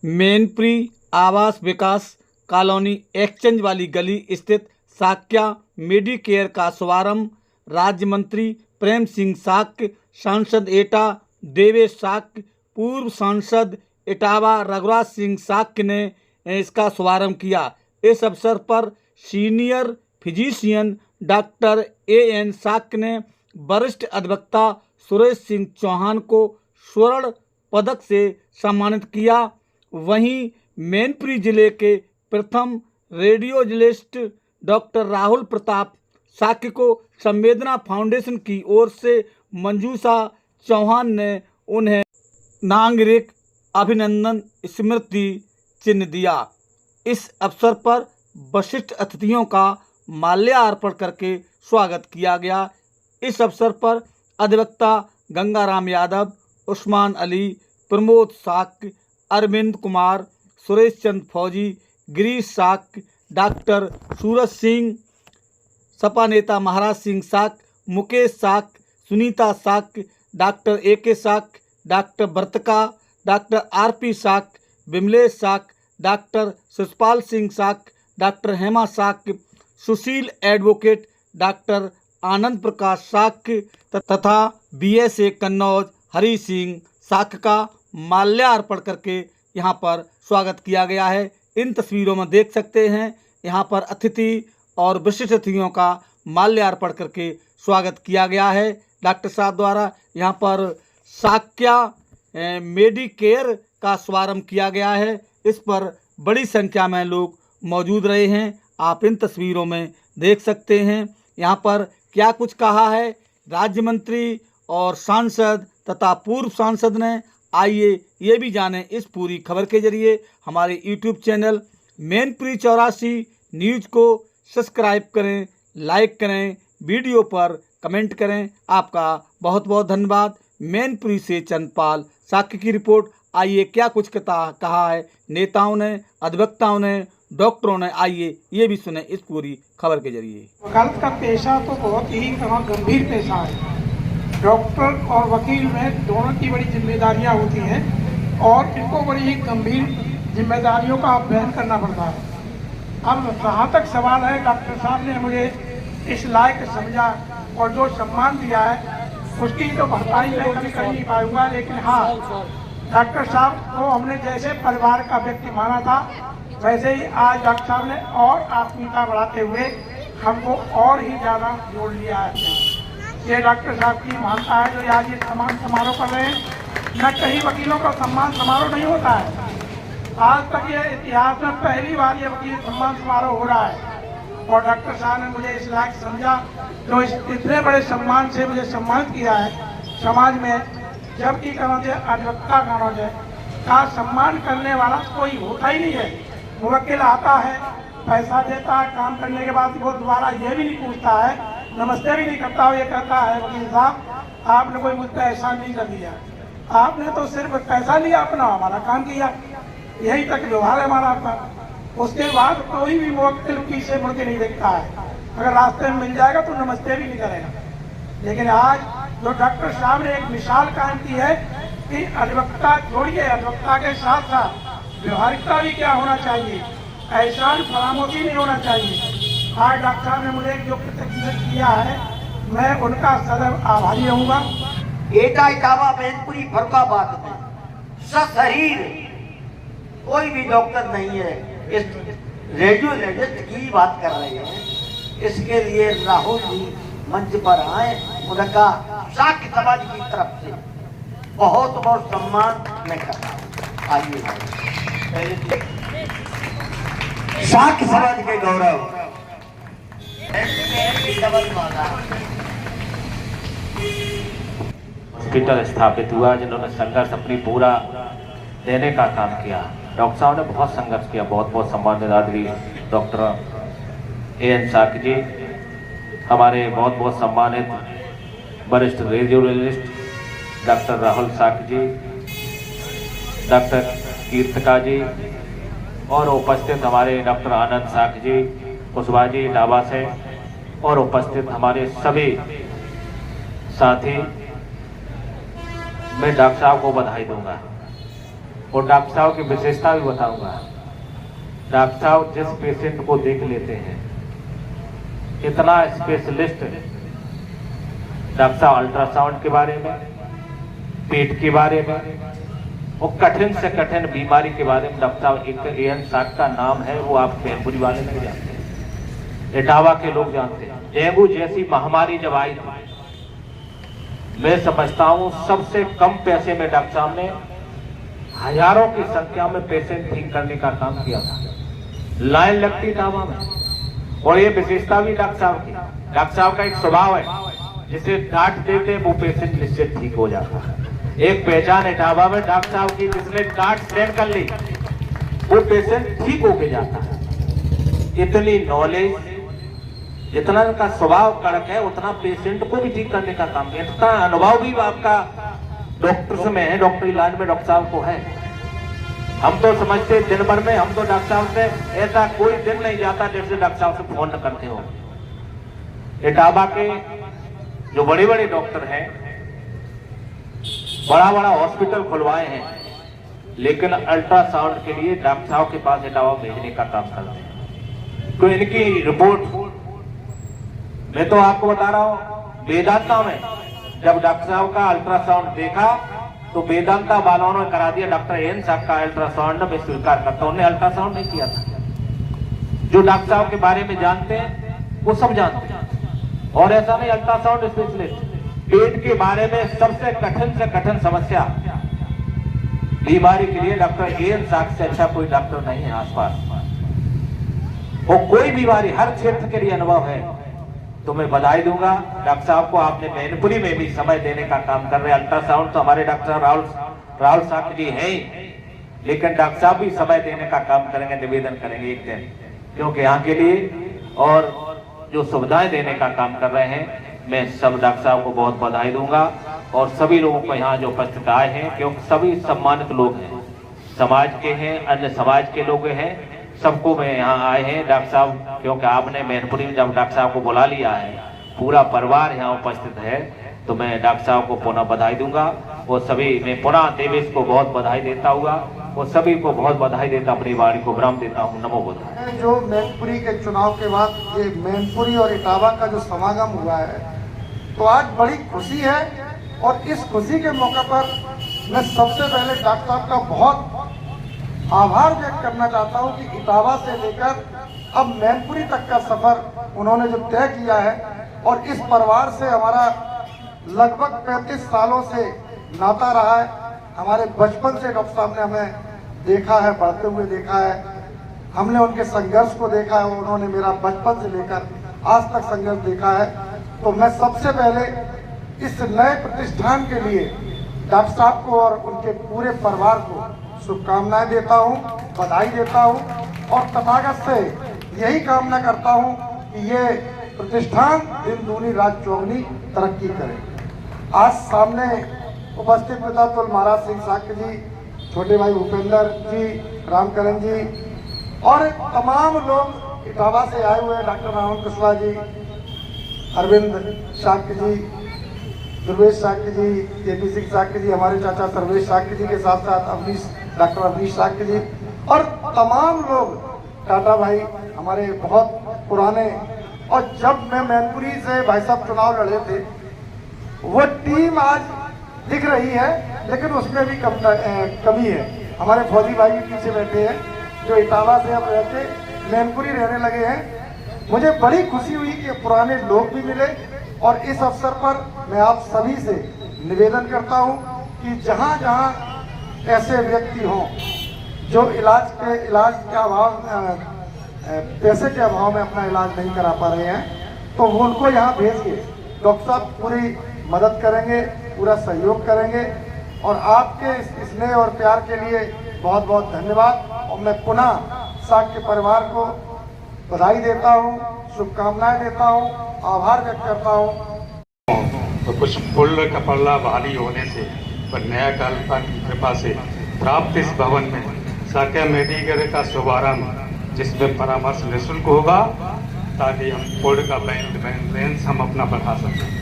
मैनपुरी आवास विकास colony exchange वाली गली स्थित साक्या मेडिकेयर का शुभारंभ राज्य मंत्री प्रेम सिंह शाक्य, सांसद एटा देवेश शाक्य, पूर्व सांसद इटावा रघुराज सिंह शाक्य ने इसका शुभारंभ किया। इस अवसर पर senior physician doctor AN Shakya ने वरिष्ठ अधिवक्ता सुरेश सिंह चौहान को स्वर्ण पदक से सम्मानित किया। वहीं मैनपुरी जिले के प्रथम रेडियोलॉजिस्ट डॉक्टर राहुल प्रताप शाक्य को संवेदना फाउंडेशन की ओर से मंजूषा चौहान ने उन्हें नागरिक अभिनंदन स्मृति चिन्ह दिया। इस अवसर पर वरिष्ठ अतिथियों का माल्यार्पण करके स्वागत किया गया। इस अवसर पर अधिवक्ता गंगाराम यादव, उस्मान अली, प्रमोद शाक्य, अरविंद कुमार, सुरेश चंद फौजी, गिरीश शाक्य, डॉक्टर सूरज सिंह, सपा नेता Maharaj Singh Shakya, Mukesh Shakya, Sunita Shakya, doctor AK Shakya, doctor Vartika, doctor RP Shakya, Vimlesh Shakya, doctor Shishpal Singh Shakya, doctor Hema Shakya, Sushil advocate, doctor Anand Prakash Shakya तथा BSA कन्नौज हरि सिंह शाक्य का माल्यार्पण करके यहाँ पर स्वागत किया गया है। इन तस्वीरों में देख सकते हैं यहाँ पर अतिथि और विशिष्ट अतिथियों का माल्यार्पण करके स्वागत किया गया है डॉक्टर साहब द्वारा। यहाँ पर साक्या मेडिकेयर का शुभारंभ किया गया है। इस पर बड़ी संख्या में लोग मौजूद रहे हैं। आप इन तस्वीरों में देख सकते हैं यहाँ पर क्या कुछ कहा है राज्य मंत्री और सांसद तथा पूर्व सांसद ने। आइए ये भी जानें इस पूरी खबर के जरिए। हमारे YouTube चैनल मैनपुरी 84 न्यूज़ को सब्सक्राइब करें, लाइक करें, वीडियो पर कमेंट करें। आपका बहुत बहुत धन्यवाद। मैनपुरी से चंदपाल शाक्य की रिपोर्ट। आइए क्या कुछ कहा है नेताओं ने, अधिवक्ताओं ने, डॉक्टरों ने। आइए ये भी सुने इस पूरी खबर के जरिए। वकालत का पेशा तो बहुत ही गंभीर पेशा है। डॉक्टर और वकील में दोनों की बड़ी जिम्मेदारियां होती हैं और इनको बड़ी ही गंभीर जिम्मेदारियों का अभ्यास करना पड़ता है। अब जहाँ तक सवाल है, डॉक्टर साहब ने मुझे इस लायक समझा और जो सम्मान दिया है उसकी तो भरपाई मैं कभी कर नहीं पाऊंगा, लेकिन हाँ, डॉक्टर साहब को हमने जैसे परिवार का व्यक्ति माना था वैसे ही आज डॉक्टर साहब ने और आत्मीयता बढ़ाते हुए हमको और ही ज़्यादा जोड़ लिया है। ये डॉक्टर साहब की मानता है जो आज ये सम्मान समारोह कर रहे हैं। न कहीं वकीलों का सम्मान समारोह नहीं होता है। आज तक ये इतिहास में पहली बार ये वकील सम्मान समारोह हो रहा है और डॉक्टर साहब ने मुझे इस लायक समझा जो इतने बड़े सम्मान से मुझे सम्मानित किया है समाज में। जबकि अधिवक्ता कानून का सम्मान करने वाला कोई होता ही नहीं है। मुवक्किल आता है, पैसा देता है, काम करने के बाद वो दोबारा ये भी नहीं पूछता है, नमस्ते भी नहीं करता हो, ये कहता है वकील साहब आपने कोई मुझ पर एहसान नहीं कर दिया, आपने तो सिर्फ पैसा लिया, अपना हमारा काम किया। यही तक व्यवहार है हमारा आपका। उसके बाद कोई भी मुवक्किल पीछे मुड़ के नहीं देखता है। अगर रास्ते में मिल जाएगा तो नमस्ते भी नहीं करेगा। लेकिन आज जो डॉक्टर साहब ने एक मिसाल कायम की है कि अधिवक्ता छोड़िए, अधिवक्ता के साथ साथ व्यवहारिकता भी क्या होना चाहिए, एहसान फरामोशी नहीं होना चाहिए। आज डॉक्टर साहब ने मुझे जो कृतज्ञता किया है मैं उनका सदैव आभारी रहूँगा। एटा इटावा मैनपुरी फरुखाबाद में सशरीर कोई भी डॉक्टर नहीं है इस रेडियोलॉजिस्ट की बात कर रहे हैं। इसके लिए राहुल जी मंच पर आए, उनका शाक्य समाज की तरफ से बहुत बहुत सम्मान मैं करता हूँ। आइए शाक्य समाज के गौरव हॉस्पिटल स्थापित हुआ, जिन्होंने संघर्ष अपनी पूरा देने का काम किया। डॉक्टर साहब ने बहुत संघर्ष किया। बहुत बहुत सम्मानित आदरणीय डॉक्टर AN शाक्य जी, हमारे बहुत बहुत सम्मानित वरिष्ठ रेडियोलॉजिस्ट डॉक्टर राहुल शाक्य जी, डॉक्टर कीर्तिका जी और उपस्थित हमारे डॉक्टर आनंद शाक्य जी, कुशवाहा जी डाबा से और उपस्थित हमारे सभी साथी, मैं डॉक्टर साहब को बधाई दूंगा। और डॉक्टर साहब की विशेषता भी बताऊंगा। डॉक्टर साहब जिस पेशेंट को देख लेते हैं, इतना स्पेशलिस्ट डॉक्टर साहब अल्ट्रासाउंड के बारे में, पेट के बारे में और कठिन से कठिन बीमारी के बारे में डॉक्टर साहब, एक एएन साक का नाम है, वो आप मैनपुरी वाले नहीं जानते, इटावा के लोग जानते हैं। डेंगू जैसी महामारी जब आई थी, मैं समझता हूं सबसे कम पैसे में डॉक्टर साहब ने हजारों की संख्या में पेशेंट ठीक करने का काम किया था। लाइन लगती इटावा में, और ये विशेषता भी डॉक्टर साहब की। डॉक्टर साहब का एक स्वभाव है, जिसे डांट देते वो पेशेंट निश्चित ठीक हो जाता है। एक पहचान इटावा में डॉक्टर साहब की, जिसने डांट सहन कर ली वो पेशेंट ठीक होके जाता है। इतनी नॉलेज, जितना का स्वभाव कड़क है, उतना पेशेंट को भी ठीक करने का काम किया। इतना अनुभव भी आपका डॉक्टर में है, डॉक्टरी लाइन में डॉक्टर साहब को है। हम तो समझते दिन भर में हम तो डॉक्टर साहब से ऐसा कोई दिन नहीं जाता जैसे डॉक्टर साहब से फोन न करते हो। इटावा के जो बड़े बड़े डॉक्टर हैं, बड़ा बड़ा हॉस्पिटल खुलवाए हैं, लेकिन अल्ट्रासाउंड के लिए डॉक्टर साहब के पास इटावा भेजने का काम करते हैं। तो इनकी रिपोर्ट मैं तो आपको बता रहा हूं, वेदांता में जब डॉक्टर साहब का अल्ट्रासाउंड देखा तो वेदांता वालों ने करा दिया डॉक्टर एएन साक का अल्ट्रासाउंड मैं स्वीकार करता हूं। उन्हें अल्ट्रासाउंड नहीं किया था। जो डॉक्टर साहब के बारे में जानते हैं वो सब जानते हैं, और ऐसा नहीं अल्ट्रासाउंड स्पेशलिस्ट, पेट के बारे में सबसे कठिन से कठिन समस्या बीमारी के लिए डॉक्टर एएन साक से अच्छा कोई डॉक्टर नहीं है आसपास। और कोई बीमारी हर क्षेत्र के लिए अनुभव है, तो मैं बधाई दूंगा डॉक्टर साहब को। आपने मैनपुरी में भी समय देने का काम कर रहे हैं। अल्ट्रासाउंड तो हमारे डॉक्टर राहुल साक जी हैं ही, लेकिन डॉक्टर साहब भी समय देने का काम करेंगे, निवेदन करेंगे एक दिन, क्योंकि यहाँ के लिए और जो सुविधाएं देने का काम कर रहे हैं। मैं सब डॉक्टर साहब को बहुत बधाई दूंगा, और सभी लोगों को यहाँ जो उपस्थित आए हैं, क्योंकि सभी सम्मानित लोग हैं, समाज के हैं, अन्य समाज के लोग हैं, सबको मैं यहाँ आए हैं डॉक्टर साहब, क्योंकि आपने मैनपुरी में जब डॉक्टर साहब को बुला लिया है, पूरा परिवार यहाँ उपस्थित है, तो मैं डॉक्टर साहब को पुनः बधाई दूंगा। वो सभी मैं पुनः देवेश को बहुत बधाई देता हुआ, वो सभी को बहुत बधाई देता, अपनी वाणी को विराम देता हूँ। नमो बुद्धाय। जो मैनपुरी के चुनाव के बाद ये मैनपुरी और इटावा का जो समागम हुआ है, तो आज बड़ी खुशी है, और इस खुशी के मौके पर मैं सबसे पहले डॉक्टर साहब का बहुत आभार व्यक्त करना चाहता हूं कि इटावा से लेकर अब मैनपुरी तक का सफर उन्होंने जो तय किया है, और इस परिवार से हमारा लगभग 35 सालों से नाता रहा है। हमारे बचपन से डॉक्टर साहब ने हमें देखा है, बढ़ते हुए देखा है, हमने उनके संघर्ष को देखा है, उन्होंने मेरा बचपन से लेकर आज तक संघर्ष देखा है। तो मैं सबसे पहले इस नए प्रतिष्ठान के लिए डॉक्टर साहब को और उनके पूरे परिवार को शुभकामनाएं देता हूं, बधाई देता हूं, और तथागत से यही कामना करता हूं कि ये प्रतिष्ठान दिन दूनी रात चौगुनी तरक्की करे। आज सामने उपस्थित पिता तुल महाराज सिंह साक्य जी, छोटे भाई भूपेंद्र जी, रामकरण जी और तमाम लोग इटावा से आए हुए हैं, डॉक्टर राहुल कुशवाहा जी, अरविंद साक्य जी, दुर्वेश साक्य जी, जेपी सिंह साक्य जी, हमारे चाचा सर्वेश साक्य जी के साथ साथ डॉक्टर अवनीश साक्य जी और तमाम लोग, टाटा भाई हमारे बहुत पुराने। और जब मैं मैनपुरी से भाई साहब चुनाव लड़े थे, वो टीम आज दिख रही है, लेकिन उसमें भी कमी है। हमारे फौजी भाई भी पीछे बैठे हैं, जो इटावा से अब रहते मैनपुरी रहने लगे हैं। मुझे बड़ी खुशी हुई कि पुराने लोग भी मिले, और इस अवसर पर मैं आप सभी से निवेदन करता हूं कि जहां जहां ऐसे व्यक्ति हों जो इलाज के अभाव, पैसे के अभाव में अपना इलाज नहीं करा पा रहे हैं, तो वो उनको यहाँ भेजिए। डॉक्टर साहब पूरी मदद करेंगे, पूरा सहयोग करेंगे, और आपके स्नेह और प्यार के लिए बहुत बहुत धन्यवाद। और मैं पुनः साक के परिवार को बधाई देता हूँ, शुभकामनाएं देता हूँ, आभार व्यक्त करता हूँ। तो कुछ फूल का पल्ला भारी होने से पर नया कालपा की कृपा से प्राप्त इस भवन में साक्य मेडिकेयर का शुभारंभ, जिसमें परामर्श निःशुल्क होगा, ताकि हम फूल का बैलेंस हम अपना बढ़ा सकें।